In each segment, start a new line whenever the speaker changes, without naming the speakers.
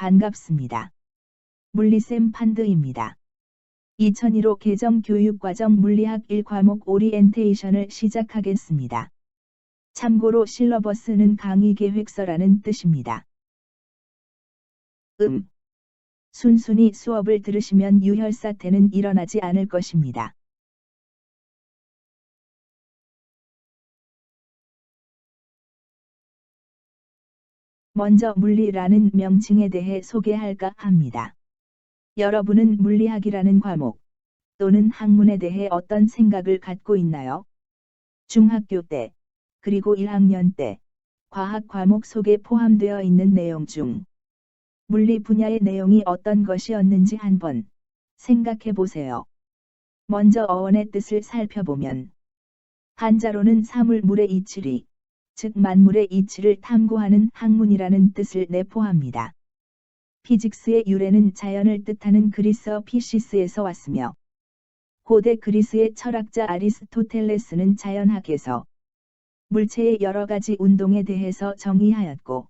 반갑습니다. 물리쌤 판드입니다. 2015 개정 교육과정 물리학 1과목 오리엔테이션을 시작하겠습니다. 참고로 실러버스는 강의 계획서라는 뜻입니다. 순순히 수업을 들으시면 유혈사태는 일어나지 않을 것입니다. 먼저 물리라는 명칭에 대해 소개할까 합니다. 여러분은 물리학이라는 과목 또는 학문에 대해 어떤 생각을 갖고 있나요? 중학교 때, 그리고 1학년 때, 과학 과목 속에 포함되어 있는 내용 중 물리 분야의 내용이 어떤 것이었는지 한번 생각해 보세요. 먼저 어원의 뜻을 살펴보면 한자로는 사물물의 이치리, 즉 만물의 이치를 탐구하는 학문이라는 뜻을 내포합니다. 피직스의 유래는 자연을 뜻하는 그리스어 피시스에서 왔으며 고대 그리스의 철학자 아리스토텔레스는 자연학에서 물체의 여러 가지 운동에 대해서 정의하였고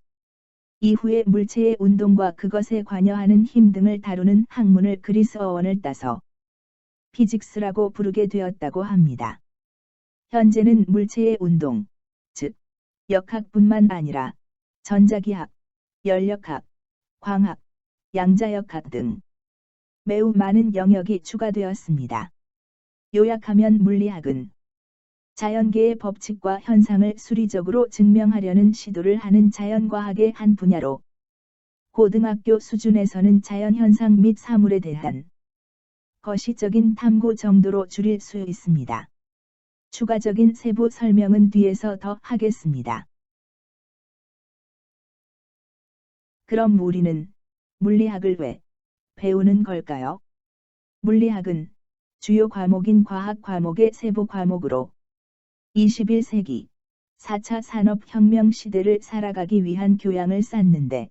이후에 물체의 운동과 그것에 관여하는 힘 등을 다루는 학문을 그리스어원을 따서 피직스라고 부르게 되었다고 합니다. 현재는 물체의 운동, 즉 역학뿐만 아니라 전자기학, 연력학, 광학, 양자역학 등 매우 많은 영역이 추가되었습니다. 요약하면 물리학은 자연계의 법칙과 현상을 수리적으로 증명하려는 시도를 하는 자연과학의 한 분야로 고등학교 수준에서는 자연현상 및 사물에 대한 거시적인 탐구 정도로 줄일 수 있습니다. 추가적인 세부 설명은 뒤에서 더 하겠습니다. 그럼 우리는 물리학을 왜 배우는 걸까요? 물리학은 주요 과목인 과학 과목의 세부 과목으로 21세기 4차 산업혁명 시대를 살아가기 위한 교양을 쌓는데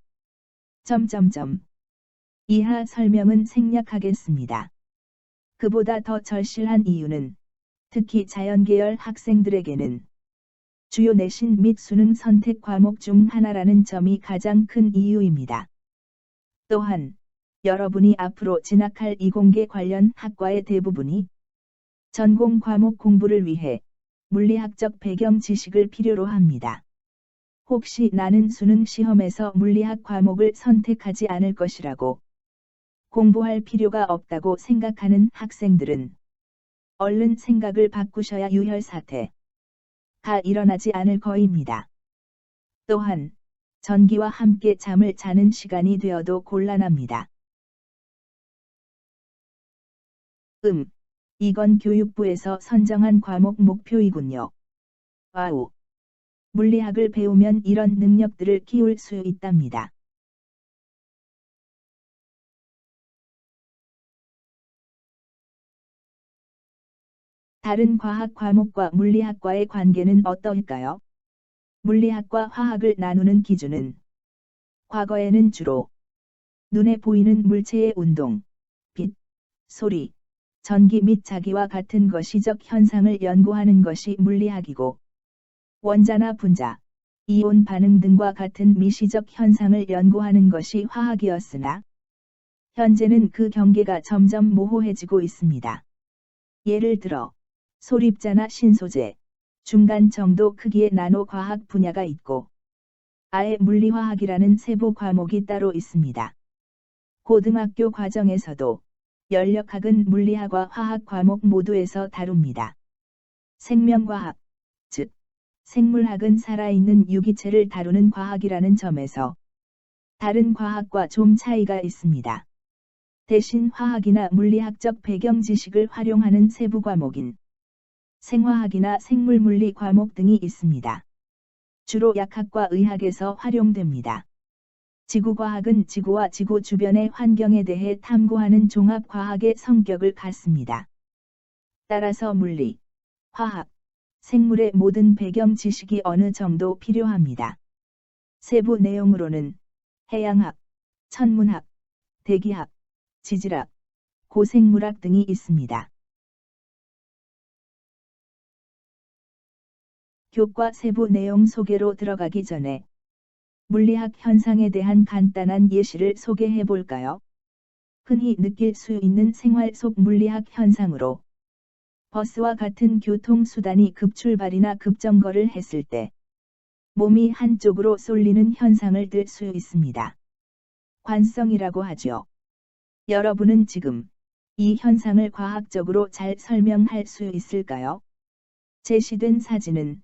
이하 설명은 생략하겠습니다. 그보다 더 절실한 이유는 특히 자연계열 학생들에게는 주요 내신 및 수능 선택 과목 중 하나라는 점이 가장 큰 이유입니다. 또한 여러분이 앞으로 진학할 이공계 관련 학과의 대부분이 전공 과목 공부를 위해 물리학적 배경 지식을 필요로 합니다. 혹시 나는 수능 시험에서 물리학 과목을 선택하지 않을 것이라고 공부할 필요가 없다고 생각하는 학생들은 얼른 생각을 바꾸셔야 유혈사태가 일어나지 않을 거입니다. 또한 전기와 함께 잠을 자는 시간이 되어도 곤란합니다. 이건 교육부에서 선정한 과목 목표이군요. 와우! 물리학을 배우면 이런 능력들을 키울 수 있답니다. 다른 과학 과목과 물리학과의 관계는 어떨까요? 물리학과 화학을 나누는 기준은 과거에는 주로 눈에 보이는 물체의 운동, 빛, 소리, 전기 및 자기와 같은 거시적 현상을 연구하는 것이 물리학이고 원자나 분자, 이온 반응 등과 같은 미시적 현상을 연구하는 것이 화학이었으나 현재는 그 경계가 점점 모호해지고 있습니다. 예를 들어 소립자나 신소재, 중간 정도 크기의 나노과학 분야가 있고 아예 물리화학이라는 세부 과목이 따로 있습니다. 고등학교 과정에서도 연력학은 물리학과 화학 과목 모두에서 다룹니다. 생명과학, 즉 생물학은 살아있는 유기체를 다루는 과학이라는 점에서 다른 과학과 좀 차이가 있습니다. 대신 화학이나 물리학적 배경 지식을 활용하는 세부 과목인 생화학이나 생물물리 과목 등이 있습니다. 주로 약학과 의학에서 활용됩니다. 지구과학은 지구와 지구 주변의 환경에 대해 탐구하는 종합과학의 성격을 갖습니다. 따라서 물리, 화학, 생물의 모든 배경 지식이 어느 정도 필요합니다. 세부 내용으로는 해양학, 천문학, 대기학, 지질학, 고생물학 등이 있습니다. 교과 세부 내용 소개로 들어가기 전에 물리학 현상에 대한 간단한 예시를 소개해 볼까요? 흔히 느낄 수 있는 생활 속 물리학 현상으로 버스와 같은 교통수단이 급출발이나 급정거를 했을 때 몸이 한쪽으로 쏠리는 현상을 들 수 있습니다. 관성이라고 하죠. 여러분은 지금 이 현상을 과학적으로 잘 설명할 수 있을까요? 제시된 사진은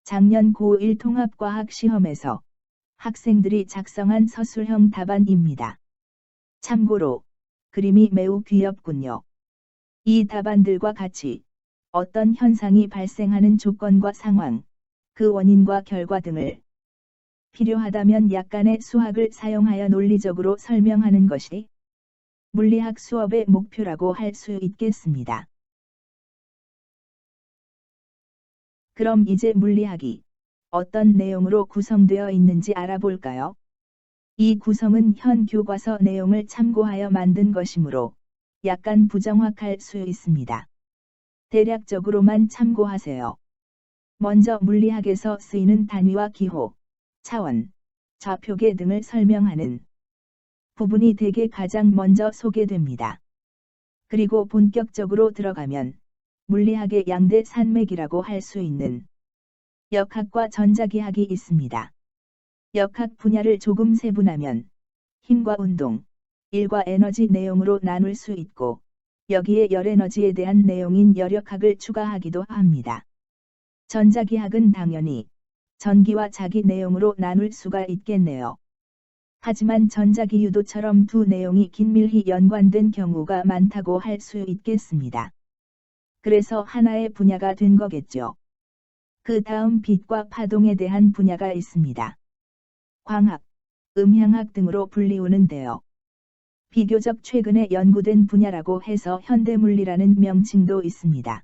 작년 고1 통합과학 시험에서 학생들이 작성한 서술형 답안입니다. 참고로 그림이 매우 귀엽군요. 이 답안들과 같이 어떤 현상이 발생하는 조건과 상황, 그 원인과 결과 등을 필요하다면 약간의 수학을 사용하여 논리적으로 설명하는 것이 물리학 수업의 목표라고 할 수 있겠습니다. 그럼 이제 물리학이 어떤 내용으로 구성되어 있는지 알아볼까요? 이 구성은 현 교과서 내용을 참고하여 만든 것이므로 약간 부정확할 수 있습니다. 대략적으로만 참고하세요. 먼저 물리학에서 쓰이는 단위와 기호, 차원, 좌표계 등을 설명하는 부분이 대개 가장 먼저 소개됩니다. 그리고 본격적으로 들어가면 물리학의 양대 산맥이라고 할 수 있는 역학과 전자기학이 있습니다. 역학 분야를 조금 세분하면 힘과 운동, 일과 에너지 내용으로 나눌 수 있고 여기에 열에너지에 대한 내용인 열역학을 추가하기도 합니다. 전자기학은 당연히 전기와 자기 내용으로 나눌 수가 있겠네요. 하지만 전자기 유도처럼 두 내용이 긴밀히 연관된 경우가 많다고 할 수 있겠습니다. 그래서 하나의 분야가 된 거겠죠. 그 다음 빛과 파동에 대한 분야가 있습니다. 광학, 음향학 등으로 불리우는데요. 비교적 최근에 연구된 분야라고 해서 현대물리라는 명칭도 있습니다.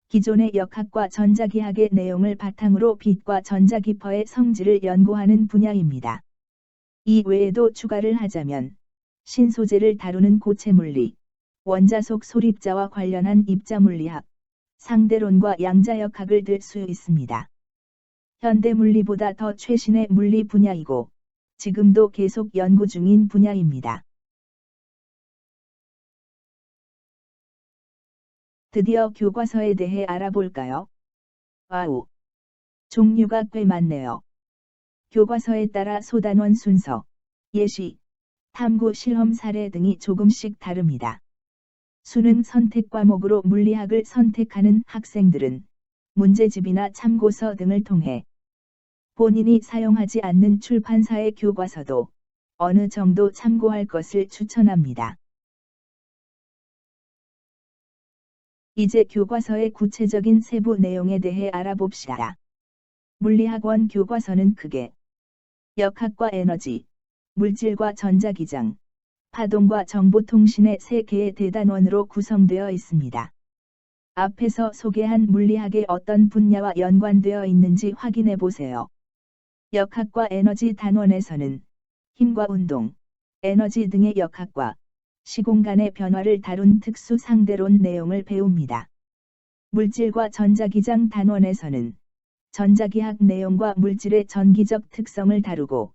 기존의 역학과 전자기학의 내용을 바탕으로 빛과 전자기퍼의 성질을 연구하는 분야입니다. 이 외에도 추가를 하자면 신소재를 다루는 고체물리, 원자속 소립자와 관련한 입자물리학, 상대론과 양자역학을 들 수 있습니다. 현대물리보다 더 최신의 물리 분야이고 지금도 계속 연구 중인 분야입니다. 드디어 교과서에 대해 알아볼까요? 와우! 종류가 꽤 많네요. 교과서에 따라 소단원 순서, 예시, 탐구 실험 사례 등이 조금씩 다릅니다. 수능 선택 과목으로 물리학을 선택하는 학생들은 문제집이나 참고서 등을 통해 본인이 사용하지 않는 출판사의 교과서도 어느 정도 참고할 것을 추천합니다. 이제 교과서의 구체적인 세부 내용에 대해 알아봅시다. 물리학원 교과서는 크게 역학과 에너지, 물질과 전자기장, 파동과 정보통신의 세 개의 대단원으로 구성되어 있습니다. 앞에서 소개한 물리학의 어떤 분야와 연관되어 있는지 확인해 보세요. 역학과 에너지 단원에서는 힘과 운동, 에너지 등의 역학과 시공간의 변화를 다룬 특수 상대론 내용을 배웁니다. 물질과 전자기장 단원에서는 전자기학 내용과 물질의 전기적 특성을 다루고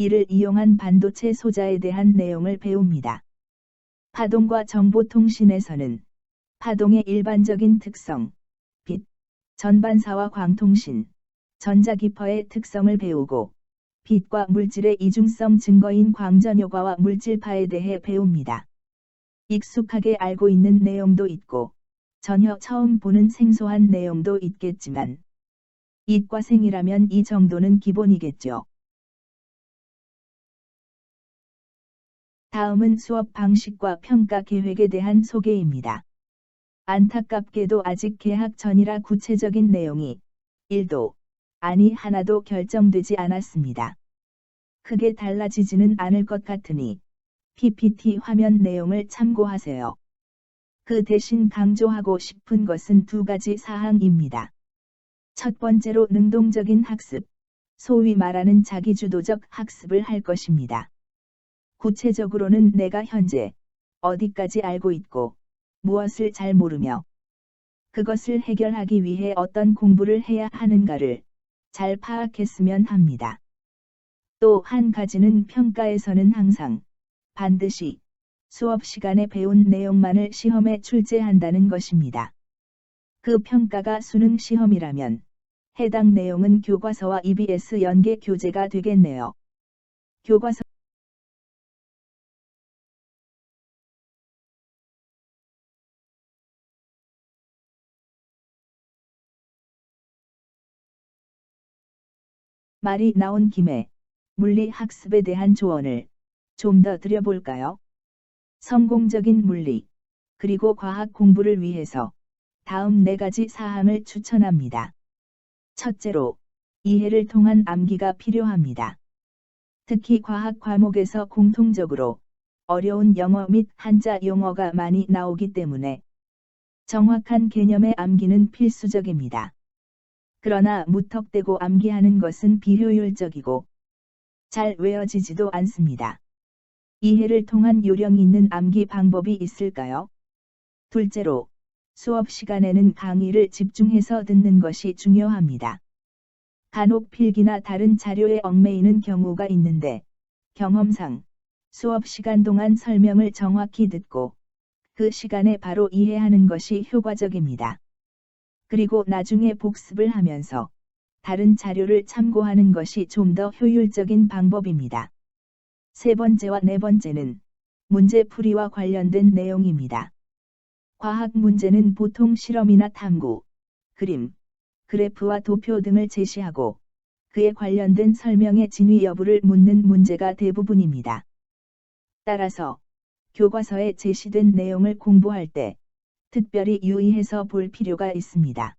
이를 이용한 반도체 소자에 대한 내용을 배웁니다. 파동과 정보통신에서는 파동의 일반적인 특성, 빛, 전반사와 광통신, 전자기퍼의 특성을 배우고 빛과 물질의 이중성 증거인 광전효과와 물질파에 대해 배웁니다. 익숙하게 알고 있는 내용도 있고 전혀 처음 보는 생소한 내용도 있겠지만 이과생이라면 이 정도는 기본이겠죠. 다음은 수업 방식과 평가 계획에 대한 소개입니다. 안타깝게도 아직 개학 전이라 구체적인 내용이 1도, 아니 하나도 결정되지 않았습니다. 크게 달라지지는 않을 것 같으니 PPT 화면 내용을 참고하세요. 그 대신 강조하고 싶은 것은 두 가지 사항입니다. 첫 번째로 능동적인 학습, 소위 말하는 자기주도적 학습을 할 것입니다. 구체적으로는 내가 현재 어디까지 알고 있고 무엇을 잘 모르며 그것을 해결하기 위해 어떤 공부를 해야 하는가를 잘 파악했으면 합니다. 또 한 가지는 평가에서는 항상 반드시 수업 시간에 배운 내용만을 시험에 출제한다는 것입니다. 그 평가가 수능 시험이라면 해당 내용은 교과서와 EBS 연계 교재가 되겠네요. 교과서 말이 나온 김에 물리 학습에 대한 조언을 좀 더 드려볼까요? 성공적인 물리, 그리고 과학 공부를 위해서 다음 4가지 사항을 추천합니다. 첫째로, 이해를 통한 암기가 필요합니다. 특히 과학 과목에서 공통적으로 어려운 영어 및 한자 용어가 많이 나오기 때문에 정확한 개념의 암기는 필수적입니다. 그러나 무턱대고 암기하는 것은 비효율적이고 잘 외워지지도 않습니다. 이해를 통한 요령 있는 암기 방법이 있을까요? 둘째로, 수업 시간에는 강의를 집중해서 듣는 것이 중요합니다. 간혹 필기나 다른 자료에 얽매이는 경우가 있는데, 경험상 수업 시간 동안 설명을 정확히 듣고 그 시간에 바로 이해하는 것이 효과적입니다. 그리고 나중에 복습을 하면서 다른 자료를 참고하는 것이 좀 더 효율적인 방법입니다. 세 번째와 네 번째는 문제풀이와 관련된 내용입니다. 과학 문제는 보통 실험이나 탐구, 그림, 그래프와 도표 등을 제시하고 그에 관련된 설명의 진위 여부를 묻는 문제가 대부분입니다. 따라서 교과서에 제시된 내용을 공부할 때 특별히 유의해서 볼 필요가 있습니다.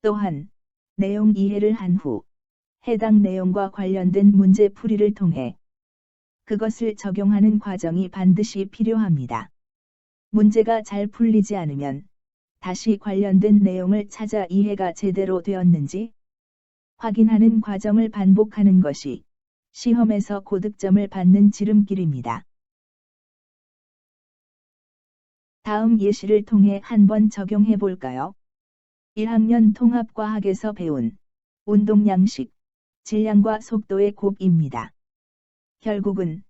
또한 내용 이해를 한 후 해당 내용과 관련된 문제 풀이를 통해 그것을 적용하는 과정이 반드시 필요합니다. 문제가 잘 풀리지 않으면 다시 관련된 내용을 찾아 이해가 제대로 되었는지 확인하는 과정을 반복하는 것이 시험에서 고득점을 받는 지름길입니다. 다음 예시를 통해 한번 적용해 볼까요? 1학년 통합과학에서 배운 운동량식, 질량과 속도의 곱입니다. 결국은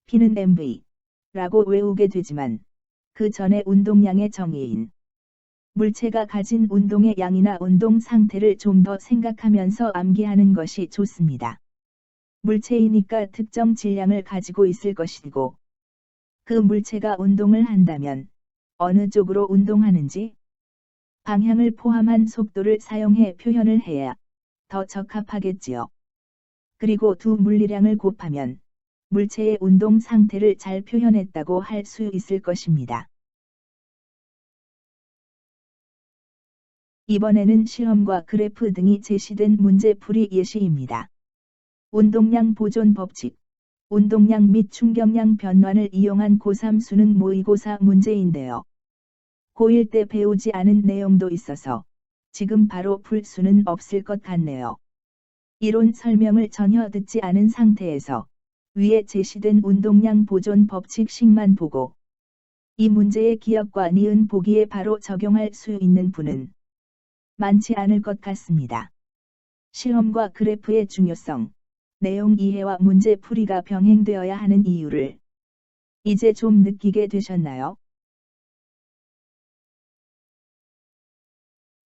P는 mv라고 외우게 되지만 그 전에 운동량의 정의인 물체가 가진 운동의 양이나 운동 상태를 좀 더 생각하면서 암기하는 것이 좋습니다. 물체이니까 특정 질량을 가지고 있을 것이고 그 물체가 운동을 한다면 어느 쪽으로 운동하는지 방향을 포함한 속도를 사용해 표현을 해야 더 적합하겠지요. 그리고 두 물리량을 곱하면 물체의 운동 상태를 잘 표현했다고 할 수 있을 것입니다. 이번에는 시험과 그래프 등이 제시된 문제풀이 예시입니다. 운동량 보존 법칙, 운동량 및 충격량 변환을 이용한 고3 수능 모의고사 문제인데요. 고1 때 배우지 않은 내용도 있어서 지금 바로 풀 수는 없을 것 같네요. 이론 설명을 전혀 듣지 않은 상태에서 위에 제시된 운동량 보존 법칙식만 보고 이 문제의 기억과 니은 보기에 바로 적용할 수 있는 분은 많지 않을 것 같습니다. 시험과 그래프의 중요성, 내용 이해와 문제 풀이가 병행되어야 하는 이유를 이제 좀 느끼게 되셨나요?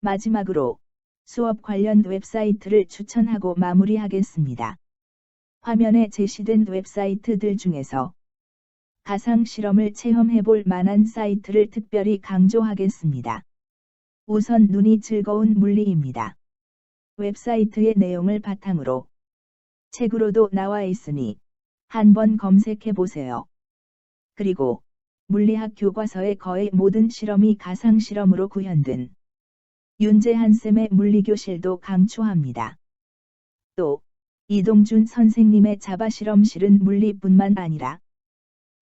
마지막으로 수업 관련 웹사이트를 추천하고 마무리하겠습니다. 화면에 제시된 웹사이트들 중에서 가상 실험을 체험해볼 만한 사이트를 특별히 강조하겠습니다. 우선 눈이 즐거운 물리입니다. 웹사이트의 내용을 바탕으로 책으로도 나와 있으니 한번 검색해 보세요. 그리고 물리학 교과서의 거의 모든 실험이 가상 실험으로 구현된 윤재한 쌤의 물리교실도 강추합니다. 또 이동준 선생님의 자바실험실은 물리뿐만 아니라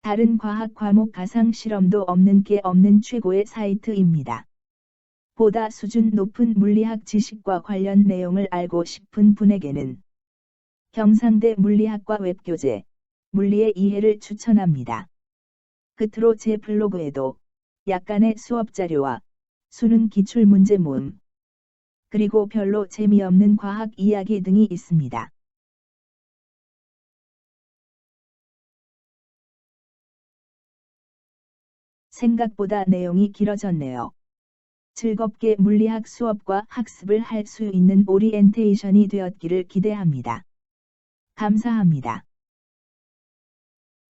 다른 과학 과목 가상 실험도 없는 게 없는 최고의 사이트입니다. 보다 수준 높은 물리학 지식과 관련 내용을 알고 싶은 분에게는 경상대 물리학과 웹교재, 물리의 이해를 추천합니다. 끝으로 제 블로그에도 약간의 수업 자료와 수능 기출문제 모음, 그리고 별로 재미없는 과학 이야기 등이 있습니다. 생각보다 내용이 길어졌네요. 즐겁게 물리학 수업과 학습을 할 수 있는 오리엔테이션이 되었기를 기대합니다. 감사합니다.